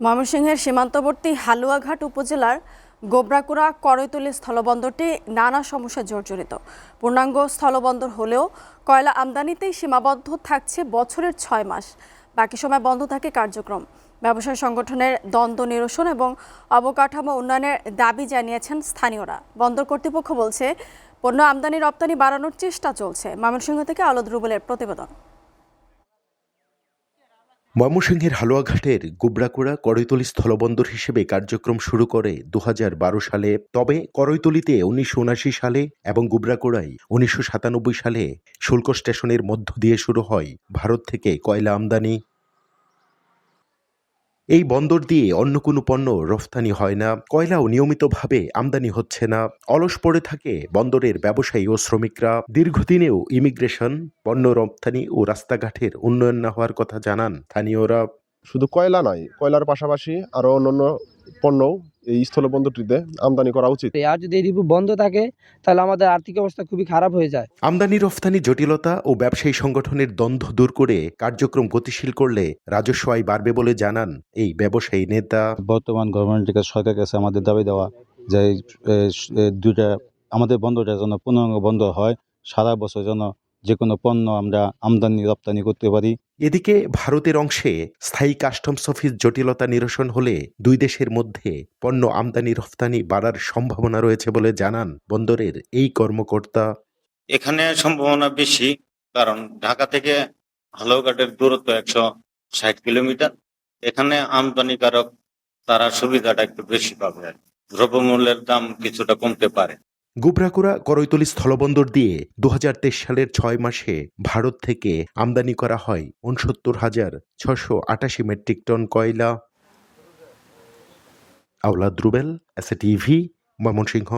ময়মনসিংহের সীমান্তবর্তী হালুয়াঘাট উপজেলার গোবরাকুড়া করৈতলী স্থলবন্দরটি নানা সমস্যায় জর্জরিত। পূর্ণাঙ্গ স্থলবন্দর হলেও কয়লা আমদানিতেই সীমাবদ্ধ থাকছে বছরের ৬ মাস। বাকি সময় বন্ধ থাকে কার্যক্রম। ব্যবসায়ী সংগঠনের দ্বন্দ্ব নিরসন এবং অবকাঠামো উন্নয়নের দাবি জানিয়েছেন স্থানীয়রা। বন্দর কর্তৃপক্ষ বলছে, পণ্য আমদানি রপ্তানি বাড়ানোর চেষ্টা চলছে। ময়মনসিংহ থেকে আলোদ রুবেলের প্রতিবেদন। ময়মনসিংহের হালুয়াঘাটের গোবরাকুড়া করৈতলী স্থলবন্দর হিসেবে কার্যক্রম শুরু করে ২০১২ সালে। তবে করৈতলীতে ১৯৭৯ সালে এবং গোবরাকুড়ায় ১৯৯৭ সালে শুল্ক স্টেশনের মধ্য দিয়ে শুরু হয় ভারত থেকে কয়লা আমদানি। এই বন্দর দিয়ে অন্য কোনো পণ্য রফতানি হয় না, কয়লাও নিয়মিতভাবে আমদানি হচ্ছে না। অলস পড়ে থাকে বন্দরের ব্যবসায়ী ও শ্রমিকরা। দীর্ঘদিনেও ইমিগ্রেশন, পণ্য রপ্তানি ও রাস্তাঘাটের উন্নয়ন না হওয়ার কথা জানান স্থানীয়রা। শুধু কয়লা নয়, কয়লার পাশাপাশি আরো অন্যান্য পণ্য এই স্থলবন্দরটিতে আমদানি করা উচিত। আর যদি এই রিপু বন্ধ থাকে তাহলে আমাদের আর্থিক অবস্থা খুবই খারাপ হয়ে যায়। আমদানি রফতানি জটিলতা ও ব্যবসায়ী সংগঠনের দ্বন্দ্ব দূর করে কার্যক্রম গতিশীল করলে রাজস্ব আয় বাড়বে বলে জানান এই ব্যবসায়ী নেতা। বর্তমান গভর্নমেন্টের কাছে, সরকারের কাছে আমাদের দাবি দেওয়া যে দুইটা আমাদের বন্দরটা যেন পূর্ণাঙ্গ বন্ধ হয়, সারা বছর যেন যে কোনো পণ্য আমরা আমদানি রপ্তানি করতে পারি। এদিকে ভারতের অংশে স্থায়ী কাস্টমস অফিস জটিলতা নিরসন হলে দুই দেশের মধ্যে পণ্য আমদানি রফতানি বাড়ার সম্ভাবনা রয়েছে বলে জানান বন্দরের এই কর্মকর্তা। এখানে সম্ভাবনা বেশি, কারণ ঢাকা থেকে হালুয়াঘাটের দূরত্ব ১৬০ কিলোমিটার। এখানে আমদানিকারক তারা সুবিধাটা একটু বেশি পাবে, দ্রব্যমূল্যের দাম কিছুটা কমতে পারে। গোবরাকুড়া করৈতলী স্থলবন্দর দিয়ে ২০২৩ সালের ৬ মাসে ভারত থেকে আমদানি করা হয় ৬৯,৬৮৮ মেট্রিক টন কয়লা। আওলাদ রুবেল, এসএ টিভি, ময়মনসিংহ।